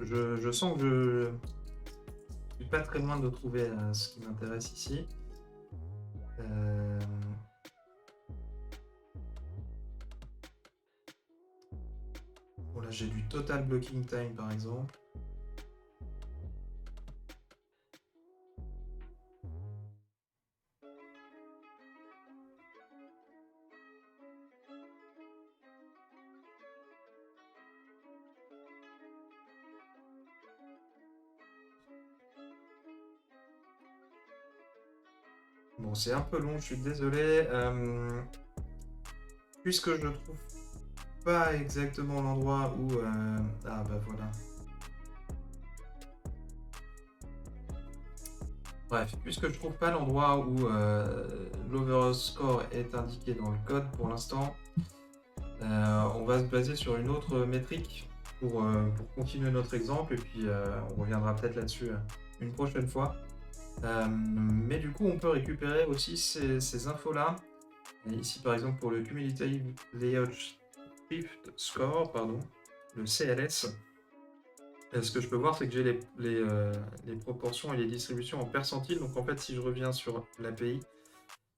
[SPEAKER 1] Je sens que je suis pas très loin de trouver ce qui m'intéresse ici. Bon, là j'ai du total blocking time par exemple. Bon, c'est un peu long, je suis désolé. Puisque je ne trouve pas exactement l'endroit où... Ah bah voilà. Bref, puisque je trouve pas l'endroit où l'overall score est indiqué dans le code pour l'instant, on va se baser sur une autre métrique pour continuer notre exemple et puis on reviendra peut-être là-dessus une prochaine fois. Mais du coup, on peut récupérer aussi ces infos-là. Ici, par exemple, pour le Cumulative Layout Shift Score, pardon, le CLS. Ce que je peux voir, c'est que j'ai les proportions et les distributions en percentiles. Donc en fait, si je reviens sur l'API,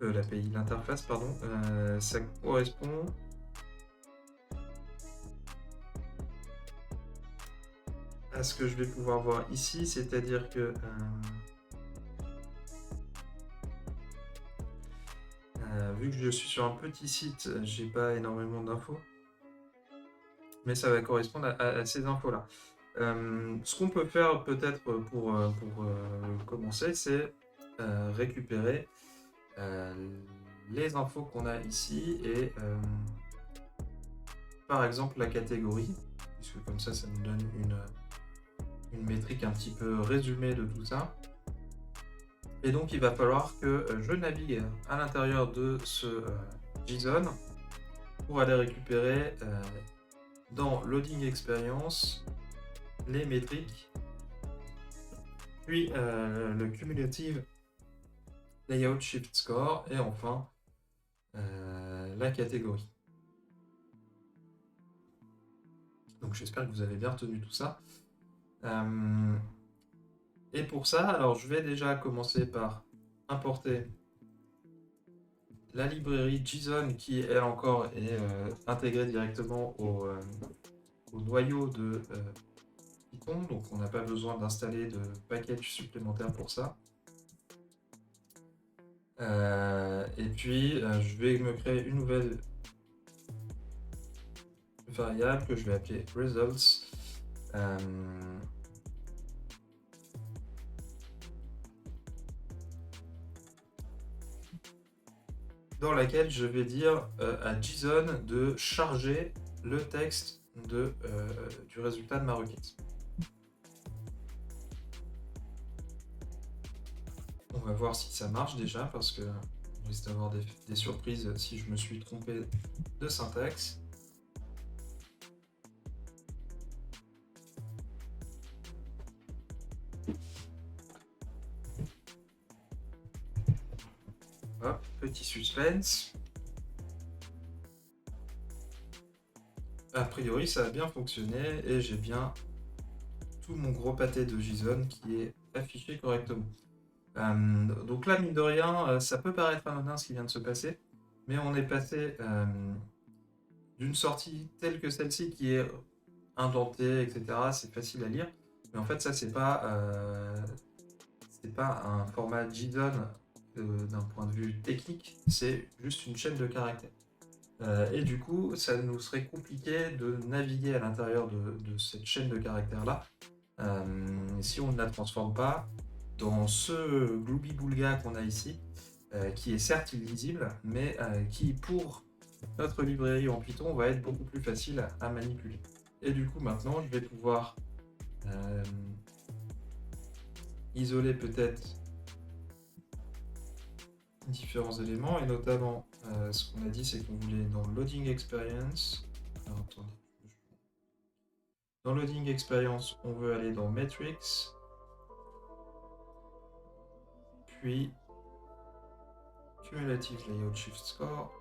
[SPEAKER 1] l'interface, pardon, ça correspond à ce que je vais pouvoir voir ici, c'est-à-dire que vu que je suis sur un petit site, j'ai pas énormément d'infos, mais ça va correspondre à ces infos-là. Ce qu'on peut faire peut-être pour commencer, c'est récupérer les infos qu'on a ici et par exemple la catégorie, puisque comme ça me donne une métrique un petit peu résumée de tout ça. Et donc il va falloir que je navigue à l'intérieur de ce JSON pour aller récupérer dans Loading Experience les métriques, puis le Cumulative Layout Shift Score et enfin la catégorie. Donc j'espère que vous avez bien retenu tout ça. Et pour ça, alors je vais déjà commencer par importer la librairie JSON qui, elle encore, est intégrée directement au noyau de Python. Donc on n'a pas besoin d'installer de package supplémentaire pour ça. Et puis je vais me créer une nouvelle variable que je vais appeler results. Dans laquelle je vais dire à JSON de charger le texte du résultat de ma requête. On va voir si ça marche déjà, parce que on risque d'avoir des surprises si je me suis trompé de syntaxe. Hop, petit suspense. A priori, ça a bien fonctionné et j'ai bien tout mon gros pâté de JSON qui est affiché correctement. Donc là, mine de rien, ça peut paraître anodin ce qui vient de se passer, mais on est passé d'une sortie telle que celle-ci qui est indentée, etc. C'est facile à lire, mais en fait, ça, c'est pas un format JSON d'un point de vue technique, c'est juste une chaîne de caractères. Et du coup, ça nous serait compliqué de naviguer à l'intérieur de cette chaîne de caractères-là si on ne la transforme pas dans ce gloubi-boulga qu'on a ici, qui est certes illisible, mais qui, pour notre librairie en Python, va être beaucoup plus facile à manipuler. Et du coup, maintenant, je vais pouvoir isoler peut-être différents éléments, et notamment ce qu'on a dit, c'est qu'on voulait dans Loading Experience. Alors, attendez. Dans Loading Experience, on veut aller dans Metrics, puis Cumulative Layout Shift Score,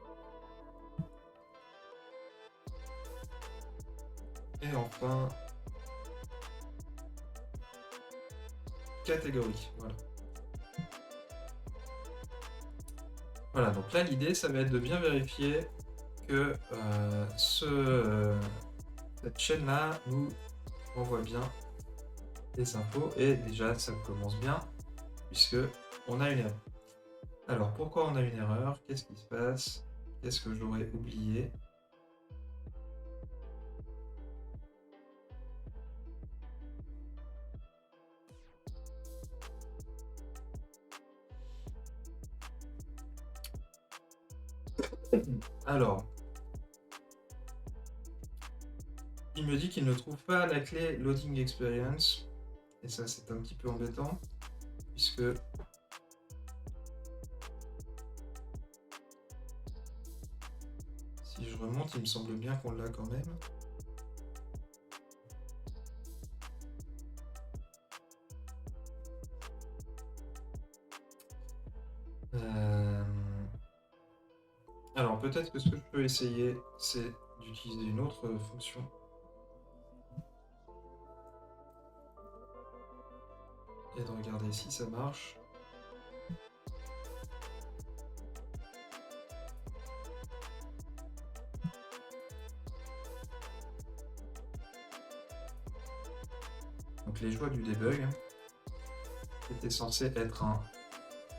[SPEAKER 1] et enfin catégorie. Voilà, donc là l'idée ça va être de bien vérifier que cette chaîne là nous renvoie bien les infos, et déjà ça commence bien puisque on a une erreur. Alors pourquoi on a une erreur? Qu'est-ce qui se passe? Qu'est-ce que j'aurais oublié? Alors, il me dit qu'il ne trouve pas la clé Loading Experience, et ça c'est un petit peu embêtant, puisque si je remonte, il me semble bien qu'on l'a quand même. Alors peut-être que ce que je peux essayer, c'est d'utiliser une autre fonction. Et de regarder si ça marche. Donc les joies du debug. C'était censé être un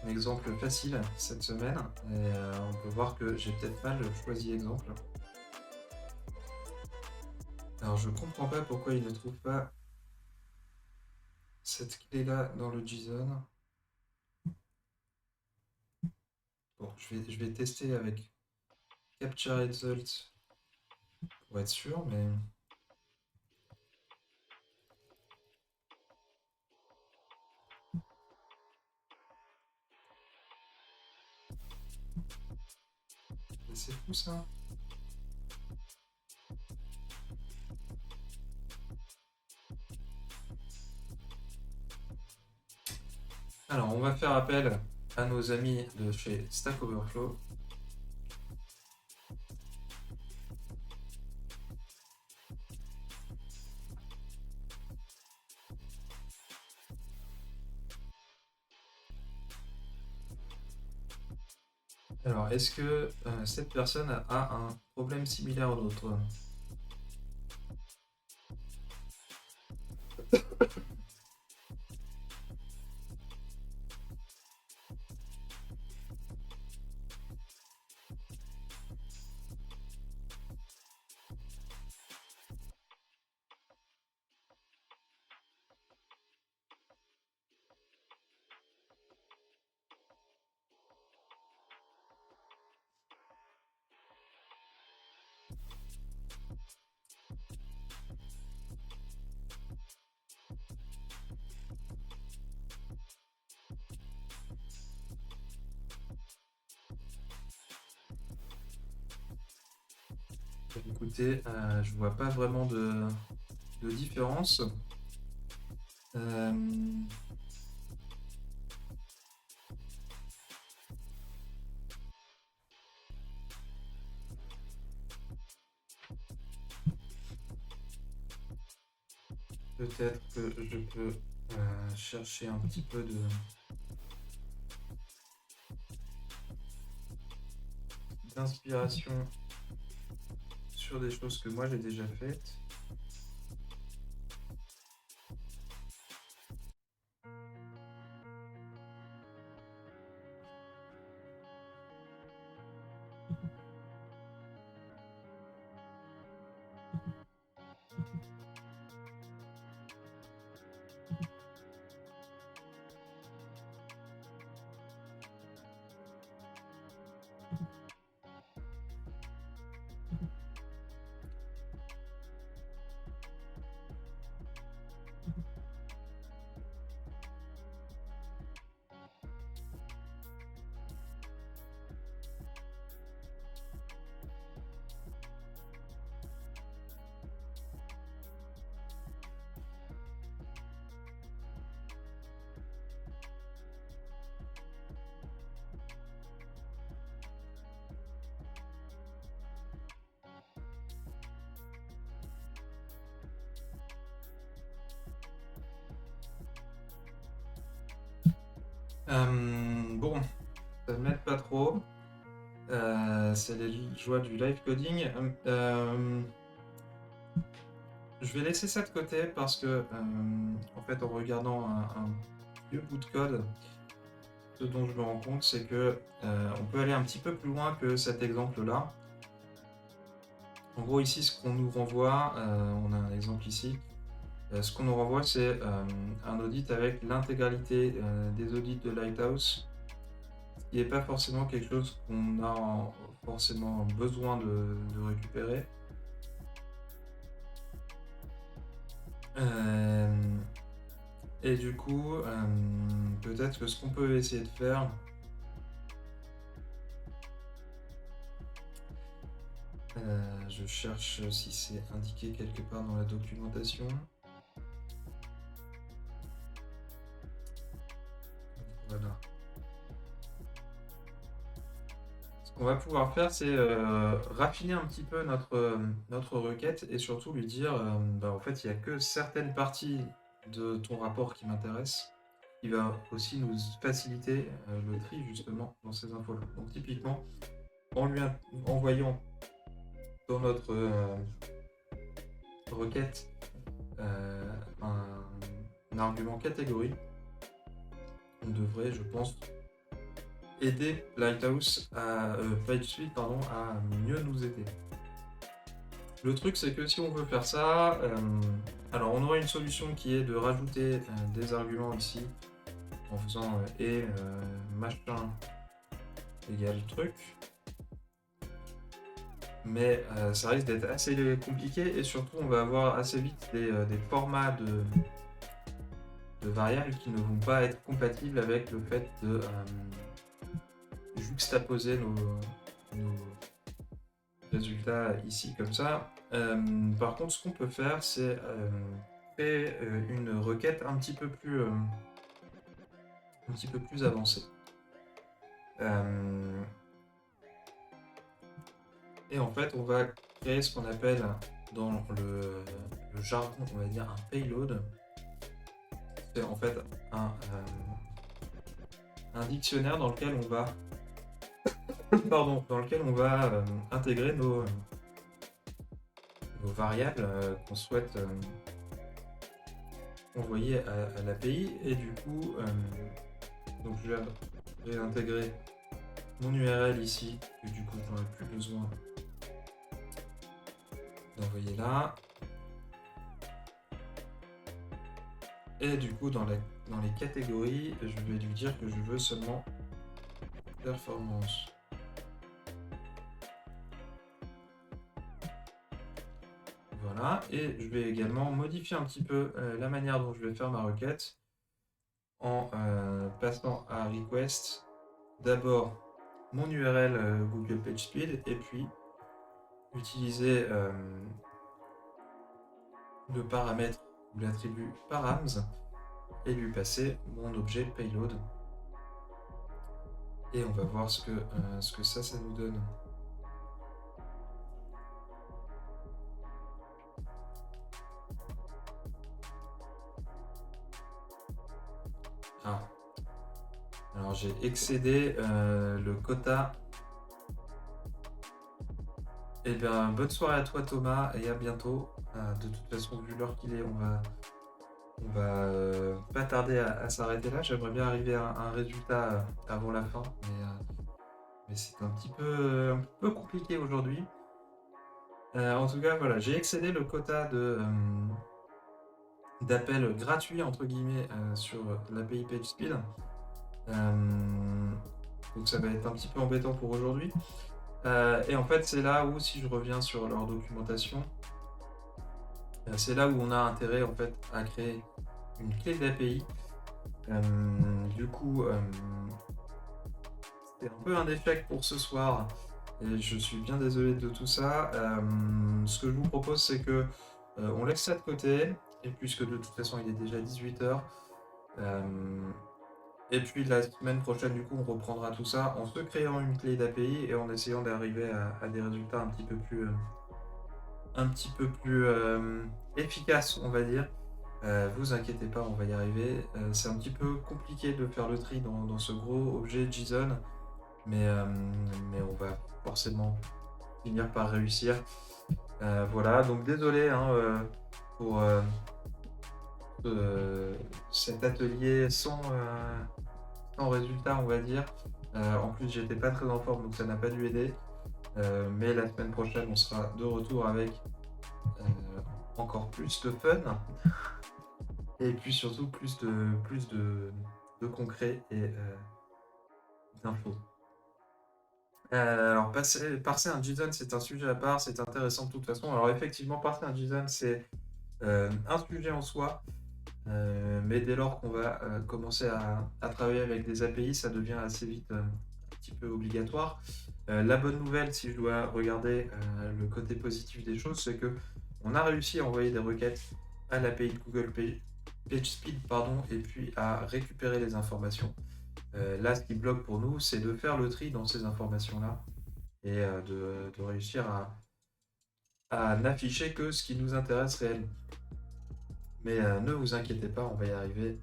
[SPEAKER 1] exemple facile cette semaine, et on peut voir que j'ai peut-être mal choisi exemple. Alors je comprends pas pourquoi il ne trouve pas cette clé là dans le JSON. je vais tester avec Capture Result pour être sûr, mais... C'est fou ça. Alors, on va faire appel à nos amis de chez Stack Overflow. Alors, est-ce que cette personne a un problème similaire au nôtre? Écoutez, je vois pas vraiment de différence. Peut-être que je peux chercher un petit peu d'inspiration sur des choses que moi j'ai déjà faites. Bon, ça m'aide pas trop. C'est les joies du live coding. Je vais laisser ça de côté parce que, en fait, en regardant un vieux bout de code, ce dont je me rends compte, c'est que on peut aller un petit peu plus loin que cet exemple-là. En gros, ici, ce qu'on nous renvoie, on a un exemple ici. Ce qu'on nous renvoie, c'est un audit avec l'intégralité des audits de Lighthouse, ce qui n'est pas forcément quelque chose qu'on a forcément besoin de récupérer. Et du coup, peut-être que ce qu'on peut essayer de faire, je cherche si c'est indiqué quelque part dans la documentation. Voilà. Ce qu'on va pouvoir faire, c'est raffiner un petit peu notre requête et surtout lui dire, en fait, il n'y a que certaines parties de ton rapport qui m'intéressent. Il va aussi nous faciliter le tri justement dans ces infos-là. Donc typiquement, en lui envoyant dans notre requête un argument catégorie, on devrait, je pense, aider Lighthouse à PageSpeed à mieux nous aider. Le truc, c'est que si on veut faire ça, alors on aurait une solution qui est de rajouter des arguments ici en faisant et machin égale truc. Mais ça risque d'être assez compliqué et surtout on va avoir assez vite des formats de variables qui ne vont pas être compatibles avec le fait de juxtaposer nos résultats ici comme ça. Par contre, ce qu'on peut faire, c'est créer une requête un petit peu plus avancée. Et en fait, on va créer ce qu'on appelle dans le jargon, on va dire un payload. C'est en fait un dictionnaire dans lequel on va intégrer nos variables qu'on souhaite envoyer à l'API. Et du coup, donc je vais intégrer mon URL ici, que du coup j'aurai plus besoin d'envoyer là. Et du coup dans les catégories, je vais lui dire que je veux seulement performance. Voilà, et je vais également modifier un petit peu la manière dont je vais faire ma requête en passant à request d'abord mon URL Google PageSpeed et puis utiliser le paramètre ou l'attribut params et lui passer mon objet payload. Et on va voir ce que ça nous donne. Ah. Alors j'ai excédé le quota. Eh bien, bonne soirée à toi Thomas et à bientôt. De toute façon, vu l'heure qu'il est, on va pas tarder à s'arrêter là. J'aimerais bien arriver à un résultat avant la fin, mais c'est un petit peu compliqué aujourd'hui. En tout cas, voilà, j'ai excédé le quota d'appels gratuits entre guillemets sur l'API PageSpeed. Donc ça va être un petit peu embêtant pour aujourd'hui. Et en fait, c'est là où, si je reviens sur leur documentation, c'est là où on a intérêt en fait à créer une clé d'API. Du coup, c'était un peu un échec pour ce soir et je suis bien désolé de tout ça. Ce que je vous propose, c'est que on laisse ça de côté, et puisque de toute façon il est déjà 18h. Et puis la semaine prochaine, du coup, on reprendra tout ça en se créant une clé d'API et en essayant d'arriver à des résultats un petit peu plus efficaces, on va dire. Vous inquiétez pas, on va y arriver. C'est un petit peu compliqué de faire le tri dans ce gros objet JSON, mais on va forcément finir par réussir. Voilà, donc désolé pour cet atelier sans résultat, on va dire. En plus, j'étais pas très en forme, donc ça n'a pas dû aider. Mais la semaine prochaine, on sera de retour avec encore plus de fun. Et puis surtout plus de concret et d'infos. Alors parser un JSON, c'est un sujet à part, c'est intéressant de toute façon. Alors effectivement, parser un JSON, c'est un sujet en soi, mais dès lors qu'on va commencer à travailler avec des API, ça devient assez vite un petit peu obligatoire. La bonne nouvelle, si je dois regarder le côté positif des choses, c'est que on a réussi à envoyer des requêtes à l'API de Google PageSpeed, et puis à récupérer les informations. Là, ce qui bloque pour nous, c'est de faire le tri dans ces informations-là et de réussir à n'afficher que ce qui nous intéresse réellement. Mais ne vous inquiétez pas, on va y arriver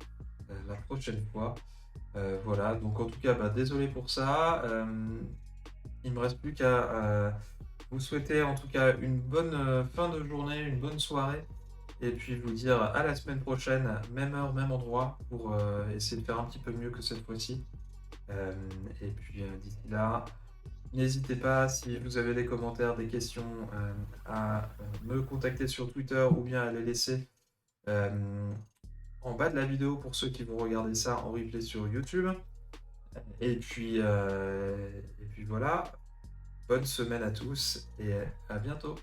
[SPEAKER 1] la prochaine fois. Voilà, donc en tout cas, désolé pour ça. Il me reste plus qu'à vous souhaiter en tout cas une bonne fin de journée, une bonne soirée. Et puis vous dire à la semaine prochaine, même heure, même endroit, pour essayer de faire un petit peu mieux que cette fois-ci. Et puis d'ici là, n'hésitez pas, si vous avez des commentaires, des questions, à me contacter sur Twitter ou bien à les laisser en bas de la vidéo pour ceux qui vont regarder ça en replay sur YouTube. Et puis voilà, bonne semaine à tous et à bientôt.